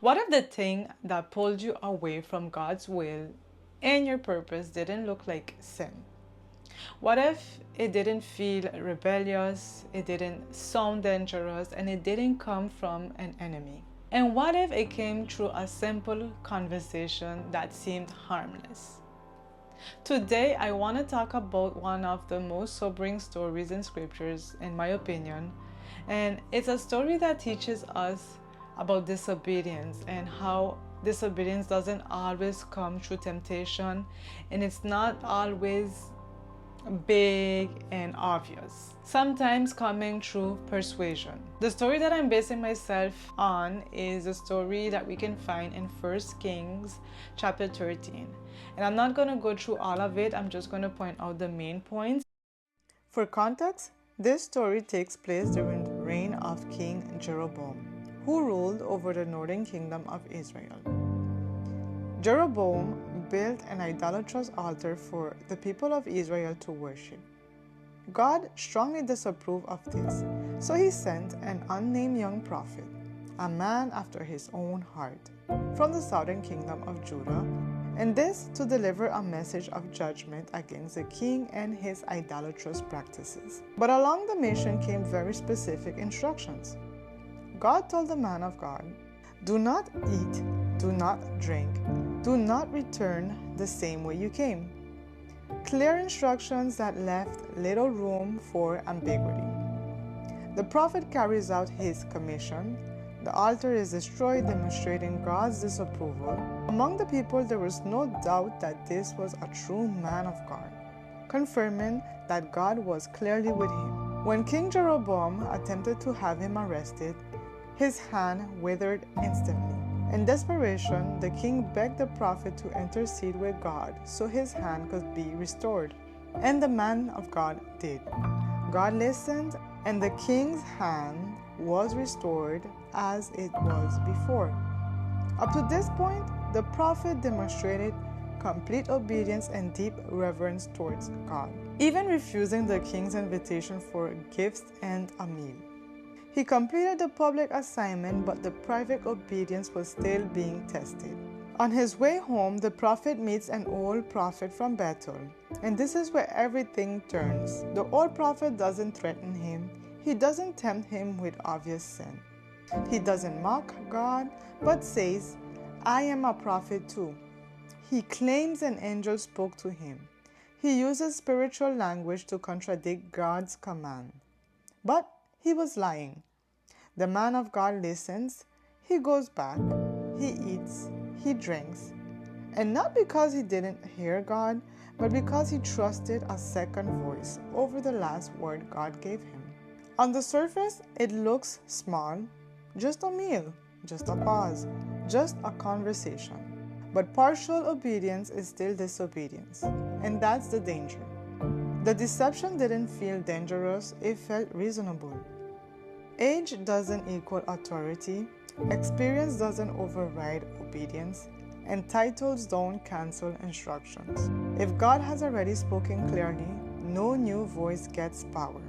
What if the thing that pulled you away from God's will and your purpose didn't look like sin? What if it didn't feel rebellious, it didn't sound dangerous, and it didn't come from an enemy? And what if it came through a simple conversation that seemed harmless? Today, I want to talk about one of the most sobering stories in scriptures, in my opinion. And it's a story that teaches us about disobedience and how disobedience doesn't always come through temptation, and it's not always big and obvious. Sometimes coming through persuasion. The story that I'm basing myself on is a story that we can find in 1 Kings chapter 13. And I'm not going to go through all of it, I'm just going to point out the main points. For context, this story takes place during the reign of King Jeroboam, who ruled over the northern kingdom of Israel. Jeroboam built an idolatrous altar for the people of Israel to worship. God strongly disapproved of this, so he sent an unnamed young prophet, a man after his own heart, from the southern kingdom of Judah, and this to deliver a message of judgment against the king and his idolatrous practices. But along the mission came very specific instructions. God told the man of God, "Do not eat, do not drink, do not return the same way you came." Clear instructions that left little room for ambiguity. The prophet carries out his commission. The altar is destroyed, demonstrating God's disapproval. Among the people, there was no doubt that this was a true man of God, confirming that God was clearly with him. When King Jeroboam attempted to have him arrested, his hand withered instantly. In desperation, the king begged the prophet to intercede with God so his hand could be restored. And the man of God did. God listened, and the king's hand was restored as it was before. Up to this point, the prophet demonstrated complete obedience and deep reverence towards God, even refusing the king's invitation for gifts and a meal. He completed the public assignment, but the private obedience was still being tested. On his way home, the prophet meets an old prophet from Bethel, and this is where everything turns. The old prophet doesn't threaten him. He doesn't tempt him with obvious sin. He doesn't mock God, but says, "I am a prophet too." He claims an angel spoke to him. He uses spiritual language to contradict God's command. But he was lying. The man of God listens, he goes back, he eats, he drinks. And not because he didn't hear God, but because he trusted a second voice over the last word God gave him. On the surface, it looks small, just a meal, just a pause, just a conversation. But partial obedience is still disobedience, and that's the danger. The deception didn't feel dangerous, it felt reasonable. Age doesn't equal authority, experience doesn't override obedience, and titles don't cancel instructions. If God has already spoken clearly, no new voice gets power.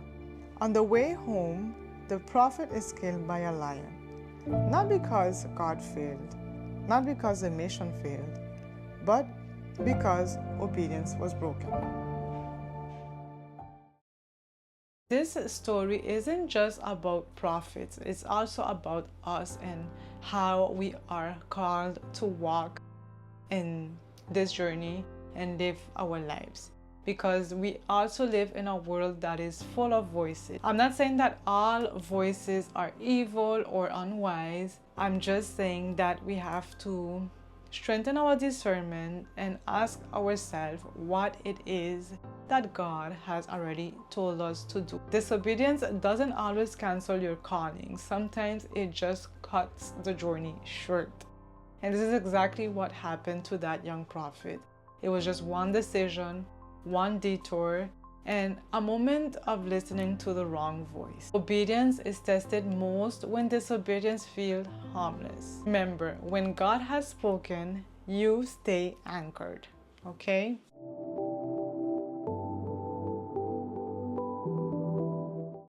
On the way home, the prophet is killed by a lion, not because God failed, not because the mission failed, but because obedience was broken. This story isn't just about prophets, it's also about us and how we are called to walk in this journey and live our lives. Because we also live in a world that is full of voices. I'm not saying that all voices are evil or unwise. I'm just saying that we have to strengthen our discernment and ask ourselves what it is that God has already told us to do. Disobedience doesn't always cancel your calling. Sometimes it just cuts the journey short. And this is exactly what happened to that young prophet. It was just one decision, one detour, and a moment of listening to the wrong voice. Obedience is tested most when disobedience feels harmless. Remember, when God has spoken, you stay anchored, okay?